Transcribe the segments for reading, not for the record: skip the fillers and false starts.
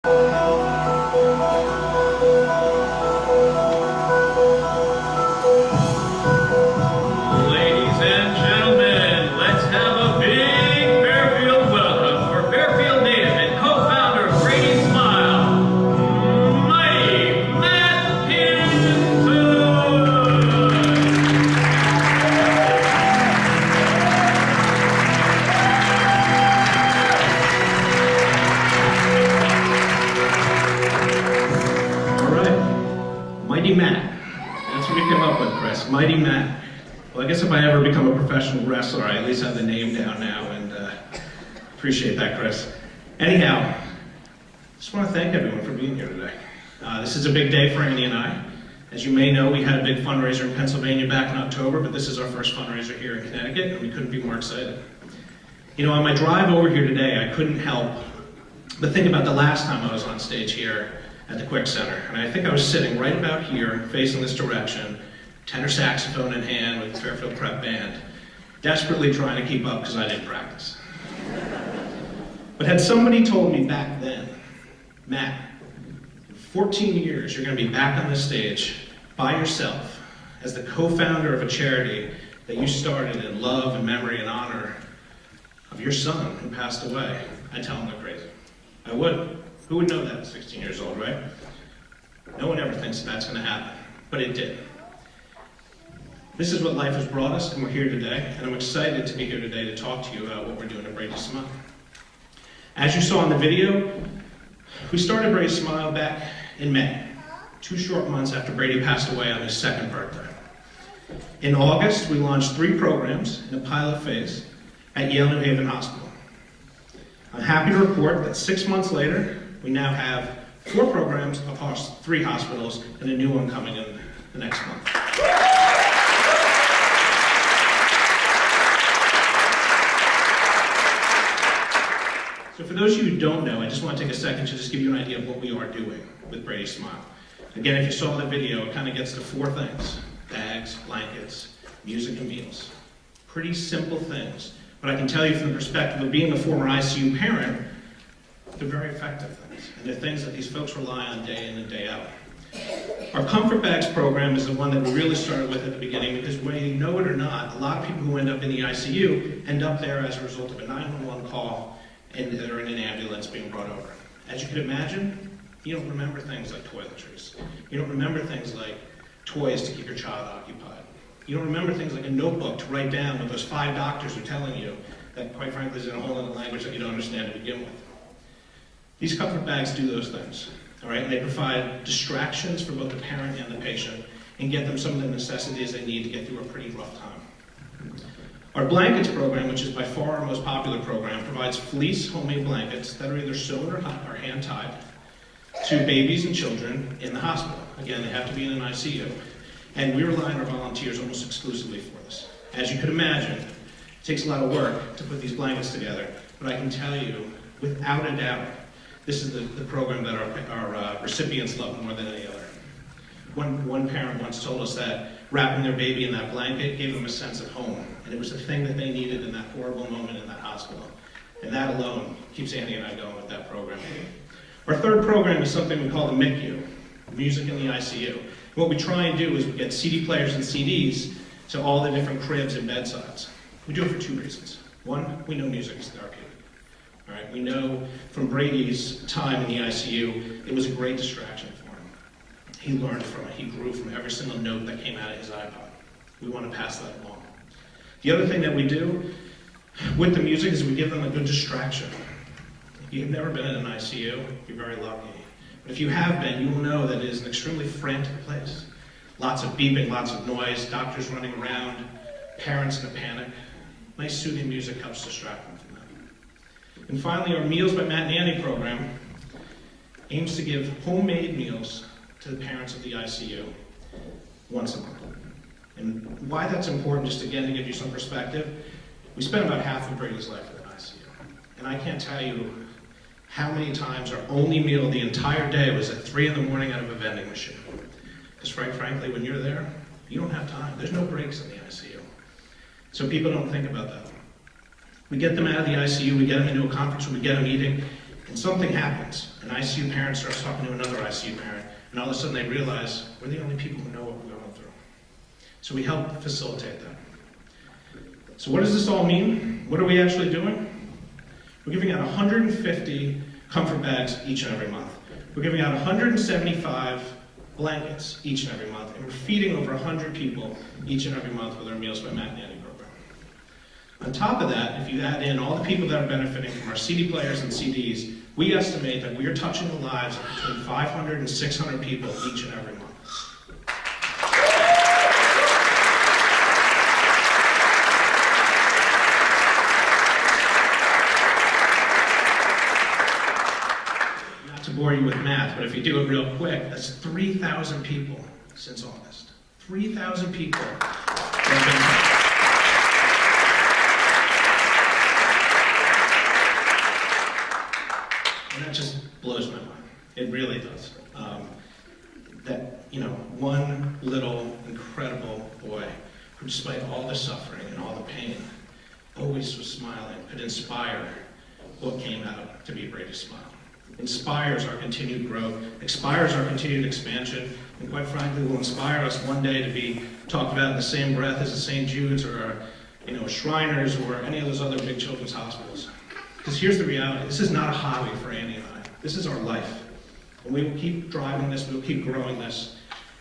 Ladies and gentlemen, let's have a big Fairfield welcome for Fairfield native and co-founder of Brady Smile, mighty Matt Hinton. All right, mighty Matt. That's what we came up with, Chris. Mighty Matt. Well, I guess if I ever become a professional wrestler, I at least have the name down now, and appreciate that, Chris. Anyhow, just want to thank everyone for being here today. This is a big day for Andy and I. As you may know, we had a big fundraiser in Pennsylvania back in October, but this is our first fundraiser here in Connecticut, and we couldn't be more excited. You know, on my drive over here today, I couldn't help but think about the last time I was on stage here at the Quick Center, and I think I was sitting right about here, facing this direction, tenor saxophone in hand with the Fairfield Prep Band, desperately trying to keep up because I didn't practice. But had somebody told me back then, Matt, in 14 years you're going to be back on this stage by yourself as the co-founder of a charity that you started in love and memory and honor of your son who passed away, I'd tell him they're crazy. I would. Who would know that at 16 years old, right? No one ever thinks that's going to happen, but it did. This is what life has brought us, and we're here today, and I'm excited to be here today to talk to you about what we're doing at Brady Smile. As you saw in the video, we started Brady Smile back in May, 2 short months after Brady passed away on his 2nd birthday. In August, we launched 3 programs in a pilot phase at Yale New Haven Hospital. I'm happy to report that 6 months later, we now have 4 programs across 3 hospitals, and a new one coming in the next month. So for those of you who don't know, I just want to take a second to just give you an idea of what we are doing with Brady Smile. Again, if you saw the video, it kind of gets to 4 things: bags, blankets, music, and meals. Pretty simple things, but I can tell you from the perspective of being a former ICU parent, they're very effective things, and they're things that these folks rely on day in and day out. Our Comfort Bags program is the one that we really started with at the beginning, because whether you know it or not, a lot of people who end up in the ICU end up there as a result of a 911 call, and they're in an ambulance being brought over. As you can imagine, you don't remember things like toiletries. You don't remember things like toys to keep your child occupied. You don't remember things like a notebook to write down what those 5 doctors are telling you that, quite frankly, is in a whole other language that you don't understand to begin with. These Comfort Bags do those things, all right? And they provide distractions for both the parent and the patient and get them some of the necessities they need to get through a pretty rough time. Our Blankets program, which is by far our most popular program, provides fleece homemade blankets that are either sewn or hand-tied to babies and children in the hospital. Again, they have to be in an ICU. And we rely on our volunteers almost exclusively for this. As you could imagine, it takes a lot of work to put these blankets together, but I can tell you, without a doubt, this is the program that our recipients love more than any other. One parent once told us that wrapping their baby in that blanket gave them a sense of home, and it was the thing that they needed in that horrible moment in that hospital. And that alone keeps Andy and I going with that program. Our 3rd program is something we call the MICU, Music in the ICU. What we try and do is we get CD players and CDs to all the different cribs and bedsides. We do it for 2 reasons. One, we know music is therapeutic. All right, we know from Brady's time in the ICU, it was a great distraction for him. He learned from it. He grew from every single note that came out of his iPod. We want to pass that along. The other thing that we do with the music is we give them a good distraction. If you've never been in an ICU, you're very lucky. But if you have been, you will know that it is an extremely frantic place. Lots of beeping, lots of noise, doctors running around, parents in a panic. Nice soothing music helps distract them from that. And finally, our Meals by Matt and Andy program aims to give homemade meals to the parents of the ICU once a month. And why that's important, just again to give you some perspective, we spent about half of Brady's life in the ICU. And I can't tell you how many times our only meal the entire day was at 3 in the morning out of a vending machine. Because frankly, when you're there, you don't have time. There's no breaks in the ICU. So people don't think about that. We get them out of the ICU, we get them into a conference room, we get them eating, And something happens. An ICU parent starts talking to another ICU parent, and all of a sudden they realize we're the only people who know what we're going through. So we help facilitate that. So what does this all mean? What are we actually doing? We're giving out 150 comfort bags each and every month. We're giving out 175 blankets each and every month, and we're feeding over 100 people each and every month with our Meals by Matt Hinton program. On top of that, if you add in all the people that are benefiting from our CD players and CDs, we estimate that we are touching the lives of between 500 and 600 people each and every month. Not to bore you with math, but if you do it real quick, that's 3,000 people since August. 3,000 people have been touched. And that just blows my mind. It really does. One little incredible boy who, despite all the suffering and all the pain, always was smiling, could inspire what came out to be Brady Smile. Inspires our continued growth, inspires our continued expansion, and quite frankly will inspire us one day to be talked about in the same breath as the St. Jude's or Shriners or any of those other big children's hospitals. Because here's the reality, this is not a hobby for Andy and I. This is our life. And we will keep driving this, we will keep growing this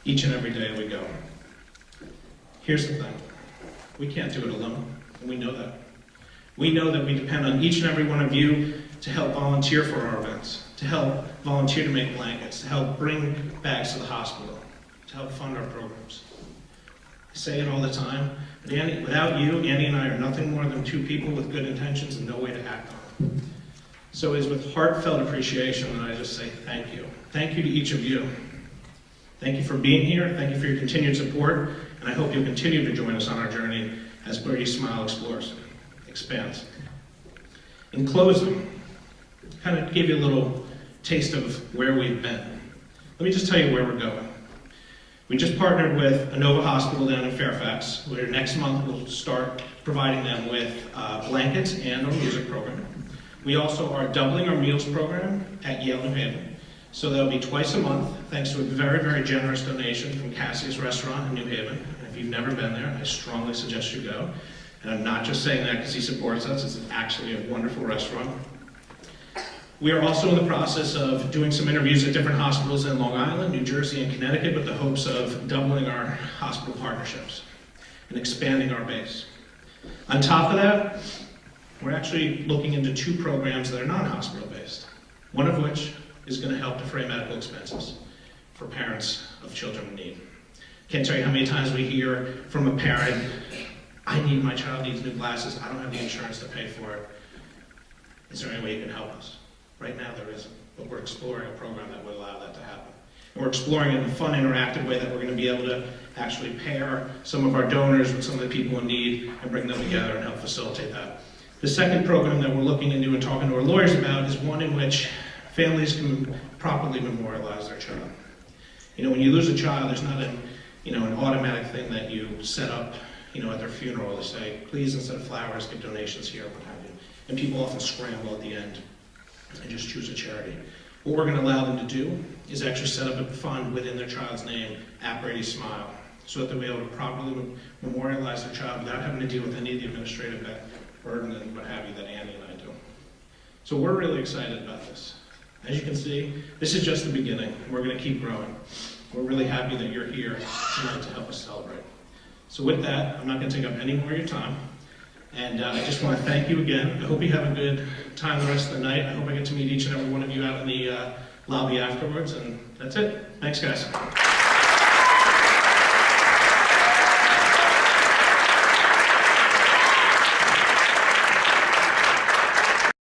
each and every day we go. Here's the thing, we can't do it alone, and we know that. We know that we depend on each and every one of you to help volunteer for our events, to help volunteer to make blankets, to help bring bags to the hospital, to help fund our programs. I say it all the time, but without you, Andy and I are nothing more than two people with good intentions and no way to act on it. So it is with heartfelt appreciation that I just say thank you. Thank you to each of you. Thank you for being here, thank you for your continued support, and I hope you'll continue to join us on our journey as Brady Smile explores, expands. In closing, kind of give you a little taste of where we've been. Let me just tell you where we're going. We just partnered with Inova Hospital down in Fairfax, where next month we'll start providing them with blankets and our music program. We also are doubling our meals program at Yale New Haven. So that'll be twice a month, thanks to a very, very generous donation from Cassie's Restaurant in New Haven. And if you've never been there, I strongly suggest you go. And I'm not just saying that because he supports us, it's actually a wonderful restaurant. We are also in the process of doing some interviews at different hospitals in Long Island, New Jersey, and Connecticut with the hopes of doubling our hospital partnerships and expanding our base. On top of that, we're actually looking into two programs that are non-hospital based, one of which is going to help defray medical expenses for parents of children in need. Can't tell you how many times we hear from a parent, my child needs new glasses, I don't have the insurance to pay for it. Is there any way you can help us? Right now there isn't, but we're exploring a program that would allow that to happen. And we're exploring in a fun, interactive way that we're going to be able to actually pair some of our donors with some of the people in need and bring them together and help facilitate that. The second program that we're looking into and talking to our lawyers about is one in which families can properly memorialize their child. When you lose a child, there's not an automatic thing that you set up, at their funeral to say, please, instead of flowers, give donations here, what have you. And people often scramble at the end and just choose a charity. What we're going to allow them to do is actually set up a fund within their child's name at Brady Smile, so that they'll be able to properly memorialize their child without having to deal with any of the administrative burden and what have you that Andy and I do. So we're really excited about this. As you can see, this is just the beginning. We're going to keep growing. We're really happy that you're here tonight to help us celebrate. So with that, I'm not going to take up any more of your time. And I just want to thank you again. I hope you have a good time the rest of the night. I hope I get to meet each and every one of you out in the lobby afterwards. And that's it. Thanks, guys.